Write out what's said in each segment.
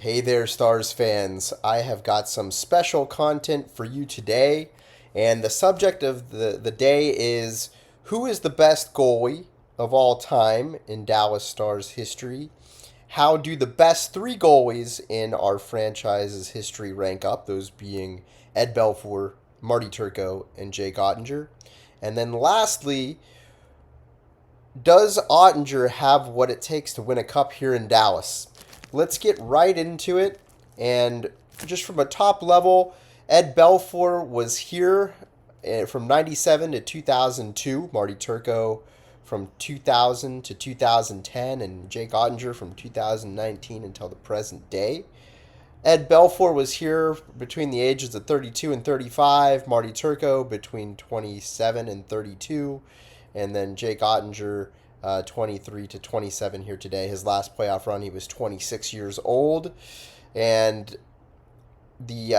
Hey there, Stars fans. I have got some special content for you today. And the subject of the day is who is the best goalie of all time in Dallas Stars history? How do the best three goalies in our franchise's history rank up? Those being Ed Belfour, Marty Turco, and Jake Oettinger. And then lastly, does Oettinger have what it takes to win a cup here in Dallas? Let's get right into it. And just from a top level, Ed Belfour was here from 97 to 2002. Marty Turco from 2000 to 2010. And Jake Oettinger from 2019 until the present day. Ed Belfour was here between the ages of 32 and 35. Marty Turco between 27 and 32. And then Jake Oettinger, 23 to 27 here today. His last playoff run, he was 26 years old. And the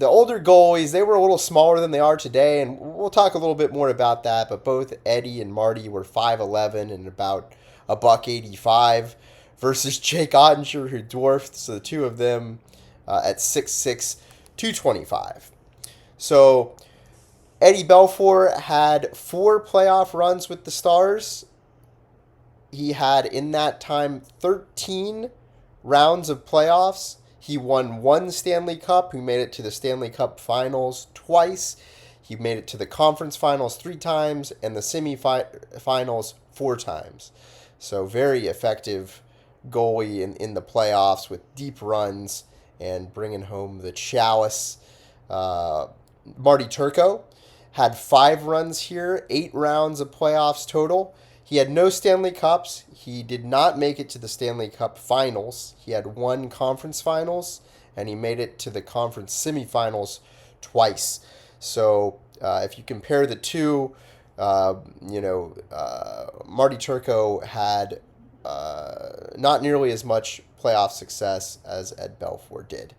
older goalies, they were a little smaller than they are today, and we'll talk a little bit more about that. But both Eddie and Marty were 5'11" and about a buck 85, versus Jake Oettinger, who dwarfed the two of them at 6'6", 225. So Eddie Belfour had 4 playoff runs with the Stars. He had, in that time, 13 rounds of playoffs. He won 1 Stanley Cup. He made it to the Stanley Cup finals twice. He made it to the conference finals 3 times and the semifinals 4 times. So very effective goalie in the playoffs with deep runs and bringing home the chalice. Marty Turco had 5 runs here, 8 rounds of playoffs total. He had no Stanley Cups. He did not make it to the Stanley Cup finals. He had 1 conference finals, and he made it to the conference semifinals twice. So if you compare the two, Marty Turco had not nearly as much playoff success as Ed Belfour did.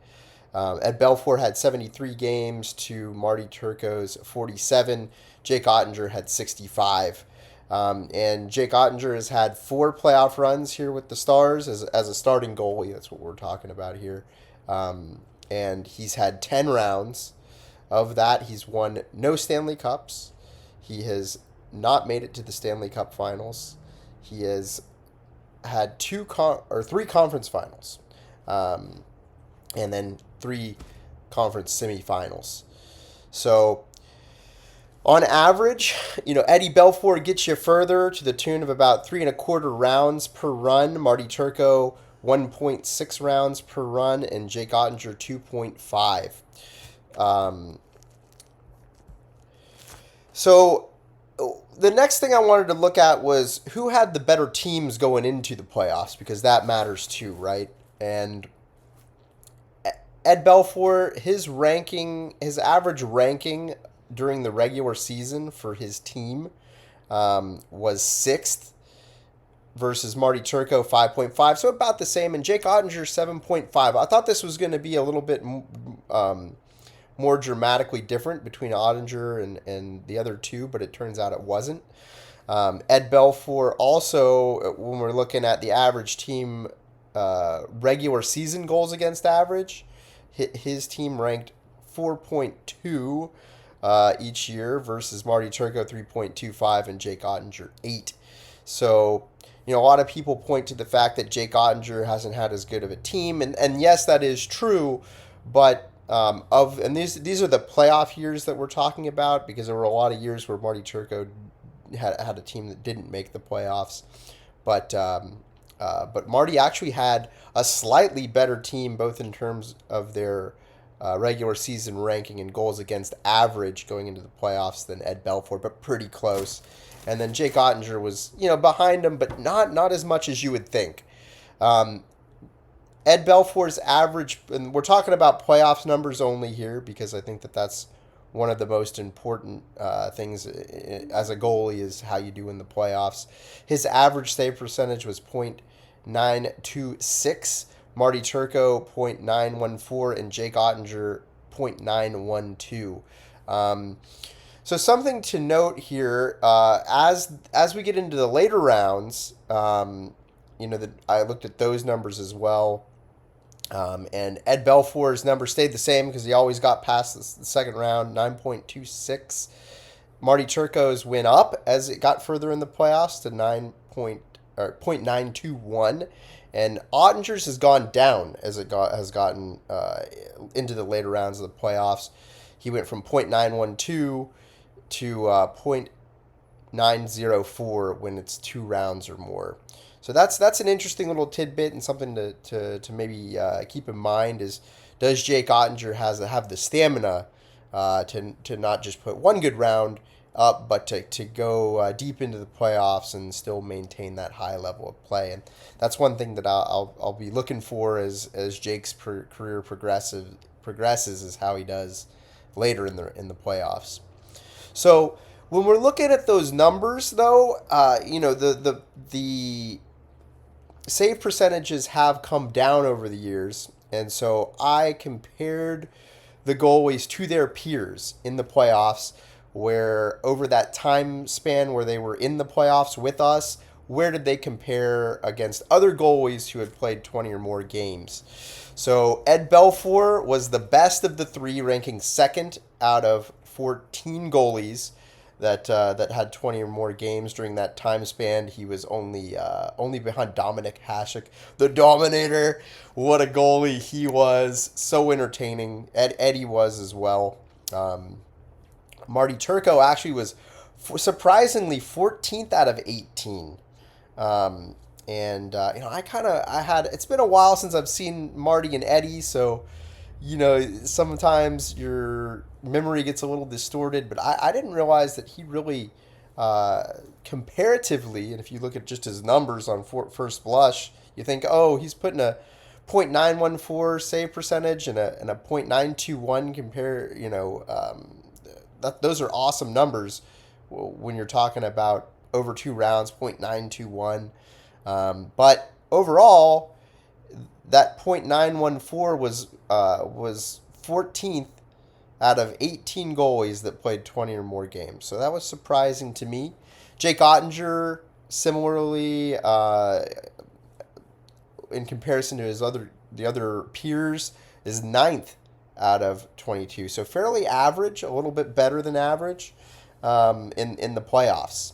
Ed Belfour had 73 games to Marty Turco's 47. Jake Oettinger had 65. And Jake Oettinger has had 4 playoff runs here with the Stars as a starting goalie. That's what we're talking about here. And he's had 10 rounds. Of that, he's won no Stanley Cups. He has not made it to the Stanley Cup finals. He has had 3 conference finals. And then 3 conference semifinals. So on average, Eddie Belfour gets you further to the tune of about 3.25 rounds per run. Marty Turco, 1.6 rounds per run, and Jake Oettinger, 2.5. So the next thing I wanted to look at was who had the better teams going into the playoffs, because that matters too, right? And Ed Belfour, his average ranking during the regular season for his team was 6th versus Marty Turco 5.5, so about the same, and Jake Oettinger 7.5. I thought this was going to be a little bit more dramatically different between Oettinger and the other two, but it turns out it wasn't. Ed Belfour also, when we're looking at the average team regular season goals against average, his team ranked 4.2 each year versus Marty Turco 3.25 and Jake Oettinger 8. So, a lot of people point to the fact that Jake Oettinger hasn't had as good of a team, and yes, that is true, but these are the playoff years that we're talking about, because there were a lot of years where Marty Turco had a team that didn't make the playoffs, but Marty actually had a slightly better team, both in terms of their regular season ranking and goals against average going into the playoffs than Ed Belfour, but pretty close. And then Jake Oettinger was, behind him, but not as much as you would think. Ed Belfour's average, and we're talking about playoffs numbers only here, because I think that's one of the most important things as a goalie is how you do in the playoffs. His average save percentage was .926. Marty Turco, .914, and Jake Oettinger, .912. So something to note here, as we get into the later rounds, I looked at those numbers as well. And Ed Belfour's number stayed the same because he always got past the second round, 9.26. Marty Turco's went up as it got further in the playoffs to 0.921, and Ottinger's has gone down as has gotten into the later rounds of the playoffs. He went from 0.912 to 0.904 when it's 2 rounds or more. So that's an interesting little tidbit and something to maybe keep in mind is, does Jake Oettinger have the stamina to not just put one good round up, but to go deep into the playoffs and still maintain that high level of play. And that's one thing that I'll be looking for as Jake's career progresses is how he does later in the playoffs. So when we're looking at those numbers, though, the save percentages have come down over the years, and so I compared the goalies to their peers in the playoffs, where over that time span where they were in the playoffs with us, where did they compare against other goalies who had played 20 or more games? So Ed Belfour was the best of the three, ranking second out of 14 goalies that had 20 or more games during that time span. He was only behind Dominic Hasek, the Dominator. What a goalie he was! So entertaining. Eddie was as well. Marty Turco actually was surprisingly 14th out of 18. I had, it's been a while since I've seen Marty and Eddie, so sometimes your memory gets a little distorted, but I didn't realize that he really, comparatively, and if you look at just his numbers on first blush, you think, oh, he's putting a .914 save percentage and a .921 those are awesome numbers when you're talking about over 2 rounds, .921. But overall, that .914 was 14th out of 18 goalies that played 20 or more games. So that was surprising to me. Jake Oettinger, similarly, in comparison to the other peers, is ninth out of 22. So fairly average, a little bit better than average in the playoffs.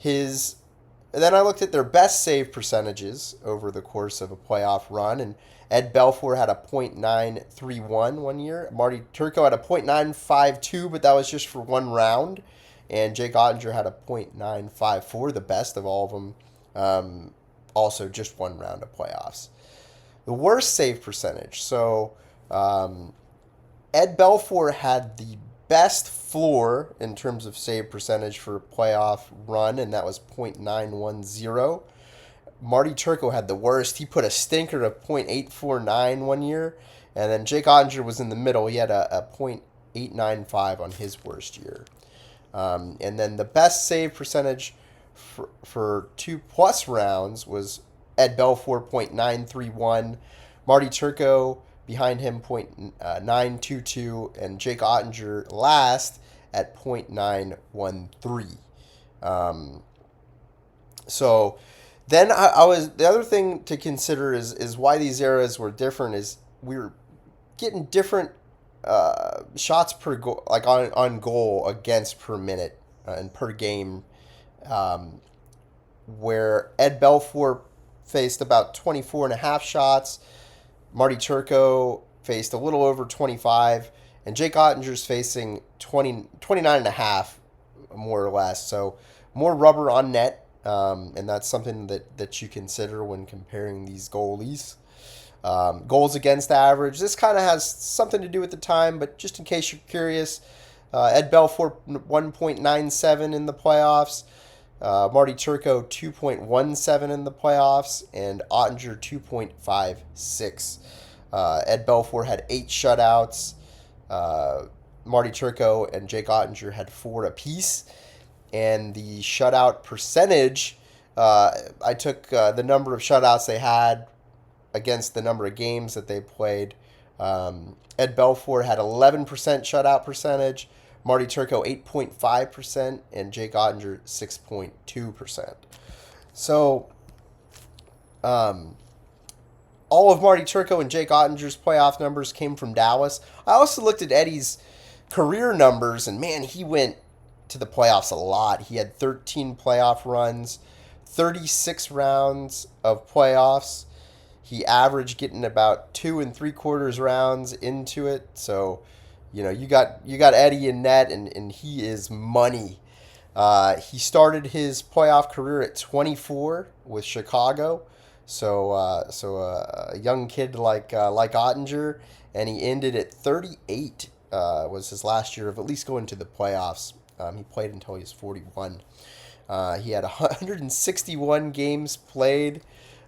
Then I looked at their best save percentages over the course of a playoff run, and Ed Belfour had a .931 one year. Marty Turco had a .952, but that was just for one round. And Jake Oettinger had a .954, the best of all of them, also just one round of playoffs. The worst save percentage. So Ed Belfour had the best floor in terms of save percentage for a playoff run, and that was .910. Marty Turco had the worst. He put a stinker of .849 one year, and then Jake Oettinger was in the middle. He had a .895 on his worst year. And then the best save percentage for 2+ rounds was Ed Belfour, .931. Marty Turco behind him, .922, and Jake Oettinger last at .913. So then I was, the other thing to consider is why these eras were different is we were getting different shots per goal, like on goal against per minute and per game, where Ed Belfour faced about 24.5 shots. Marty Turco faced a little over 25, and Jake Ottinger's facing 29.5, more or less. So more rubber on net, and that's something that you consider when comparing these goalies. Goals against average. This kind of has something to do with the time, but just in case you're curious, Ed Belfour 1.97 in the playoffs. Marty Turco 2.17 in the playoffs, and Oettinger 2.56. Ed Belfour had 8 shutouts. Marty Turco and Jake Oettinger had 4 apiece. And the shutout percentage, I took the number of shutouts they had against the number of games that they played. Ed Belfour had 11% shutout percentage. Marty Turco 8.5%, and Jake Oettinger 6.2%. So, all of Marty Turco and Jake Ottinger's playoff numbers came from Dallas. I also looked at Eddie's career numbers, and man, he went to the playoffs a lot. He had 13 playoff runs, 36 rounds of playoffs. He averaged getting about 2 3/4 rounds into it. So, you got Eddie in net, and he is money. He started his playoff career at 24 with Chicago, so a young kid like Ottinger, and he ended at 38. Was his last year of at least going to the playoffs. He played until he was 41. He had 161 games played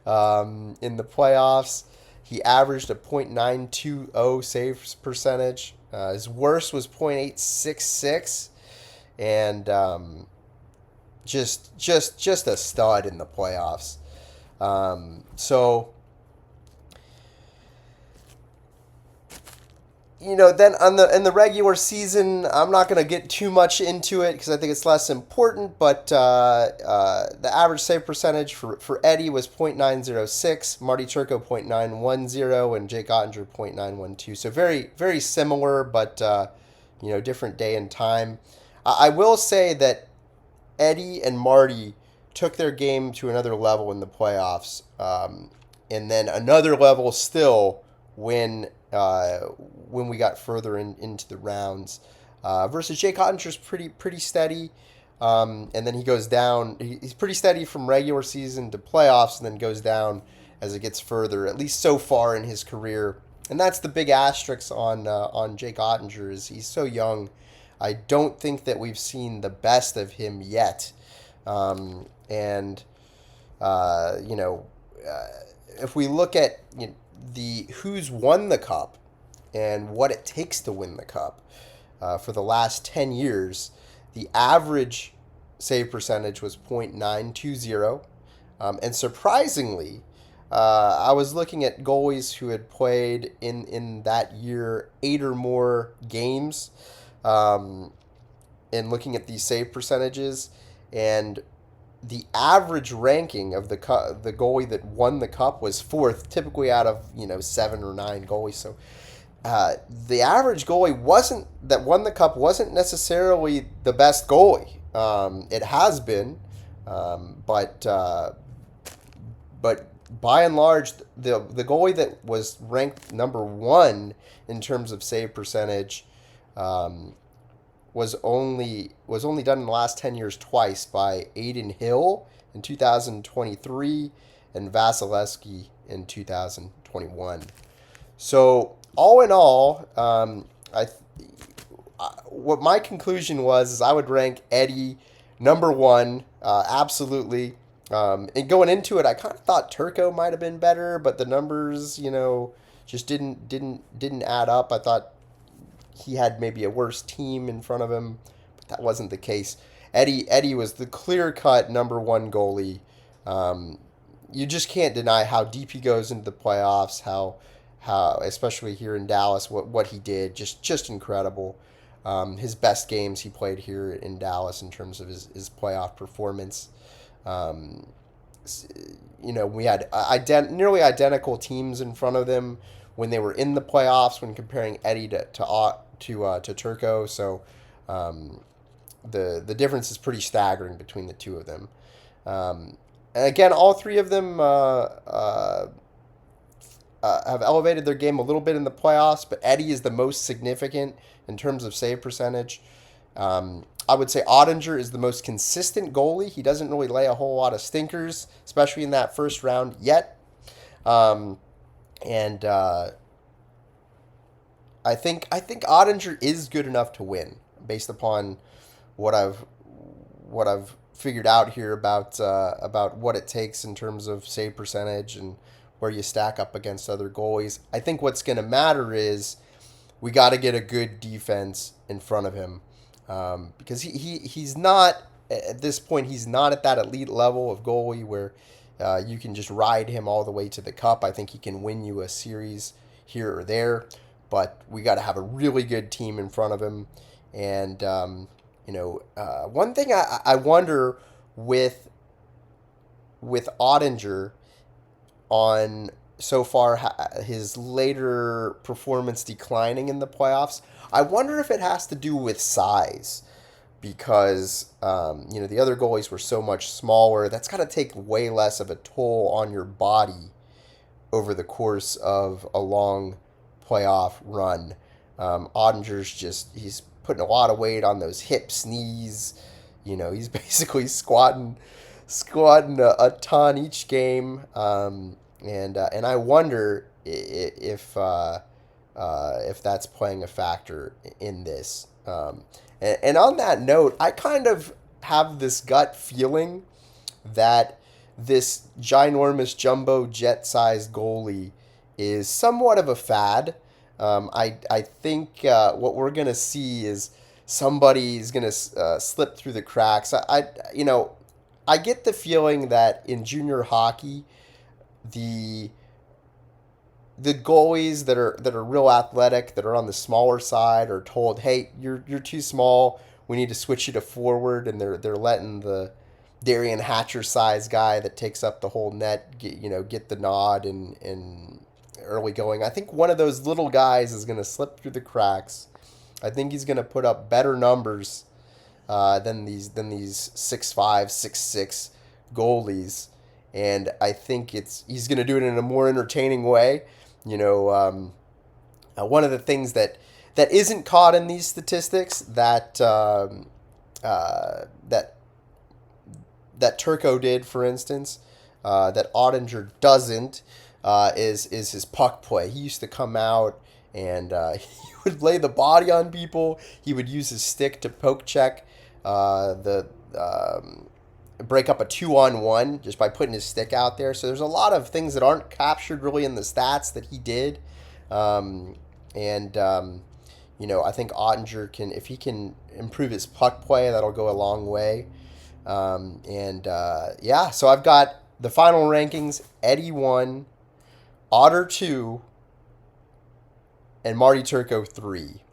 in the playoffs. He averaged a .920 save percentage. His worst was .866, and just a stud in the playoffs. So then in the regular season, I'm not going to get too much into it because I think it's less important. But the average save percentage for Eddie was .906, Marty Turco .910, and Jake Ottinger .912. So very very similar, but different day and time. I will say that Eddie and Marty took their game to another level in the playoffs, and then another level still when we got further into the rounds. Versus Jake Ottinger's pretty steady, and then he goes down. He's pretty steady from regular season to playoffs, and then goes down as it gets further. At least so far in his career, and that's the big asterisk on Jake Ottinger is he's so young. I don't think that we've seen the best of him yet, and if we look at the who's won the cup and what it takes to win the cup for the last 10 years, the average save percentage was .920, and surprisingly, I was looking at goalies who had played in that year 8 or more games, and looking at these save percentages, and the average ranking of the goalie that won the cup was fourth, typically out of 7 or 9 goalies. So the average goalie that won the cup wasn't necessarily the best goalie. It has been, but by and large, the goalie that was ranked number 1 in terms of save percentage was only done in the last 10 years twice by Aiden Hill in 2023 and Vasilevsky in 2021. So all in all, what my conclusion was is I would rank Eddie number 1, absolutely. And going into it, I kind of thought Turco might have been better, but the numbers, just didn't add up. I thought he had maybe a worse team in front of him, but that wasn't the case. Eddie was the clear-cut number 1 goalie. You just can't deny how deep he goes into the playoffs, how especially here in Dallas, what he did, just incredible. His best games he played here in Dallas in terms of his playoff performance. We had nearly identical teams in front of them when they were in the playoffs when comparing Eddie to Turco. So the difference is pretty staggering between the two of them. And again, all three of them have elevated their game a little bit in the playoffs, but Eddie is the most significant in terms of save percentage. I would say Oettinger is the most consistent goalie. He doesn't really lay a whole lot of stinkers, especially in that first round yet. And I think Oettinger is good enough to win based upon what I've figured out here about what it takes in terms of save percentage and where you stack up against other goalies. I think what's going to matter is we got to get a good defense in front of him, because he's not at this point. He's not at that elite level of goalie where you can just ride him all the way to the cup. I think he can win you a series here or there, but we got to have a really good team in front of him. And one thing I wonder with Oettinger on so far, his later performance declining in the playoffs. I wonder if it has to do with size because the other goalies were so much smaller. That's got to take way less of a toll on your body over the course of a long playoff run. Ottinger's he's putting a lot of weight on those hips, knees. He's basically squatting a ton each game. And I wonder if that's playing a factor in this. And on that note, I kind of have this gut feeling that this ginormous jumbo jet-sized goalie is somewhat of a fad. I think what we're gonna see is somebody's gonna slip through the cracks. I get the feeling that in junior hockey, the the goalies that are real athletic, that are on the smaller side, are told, "Hey, you're too small. We need to switch you to forward," and they're letting the Darian Hatcher size guy that takes up the whole net get the nod and early going. I think one of those little guys is going to slip through the cracks. I think he's going to put up better numbers than these 6'5", 6'6" goalies, and I think he's going to do it in a more entertaining way. One of the things that isn't caught in these statistics that Turco did, for instance, that Oettinger doesn't, is his puck play. He used to come out and he would lay the body on people. He would use his stick to poke check the break up a 2-on-1 just by putting his stick out there. So there's a lot of things that aren't captured really in the stats that he did. I think Oettinger if he can improve his puck play, that'll go a long way. So I've got the final rankings: Eddie 1, Otter 2, and Marty Turco 3.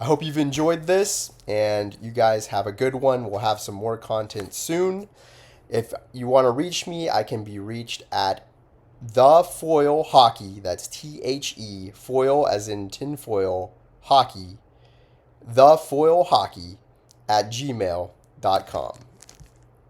I hope you've enjoyed this, and you guys have a good one. We'll have some more content soon. If you want to reach me, I can be reached at thefoilhockey. That's THE, foil as in tinfoil, hockey. Thefoilhockey @gmail.com.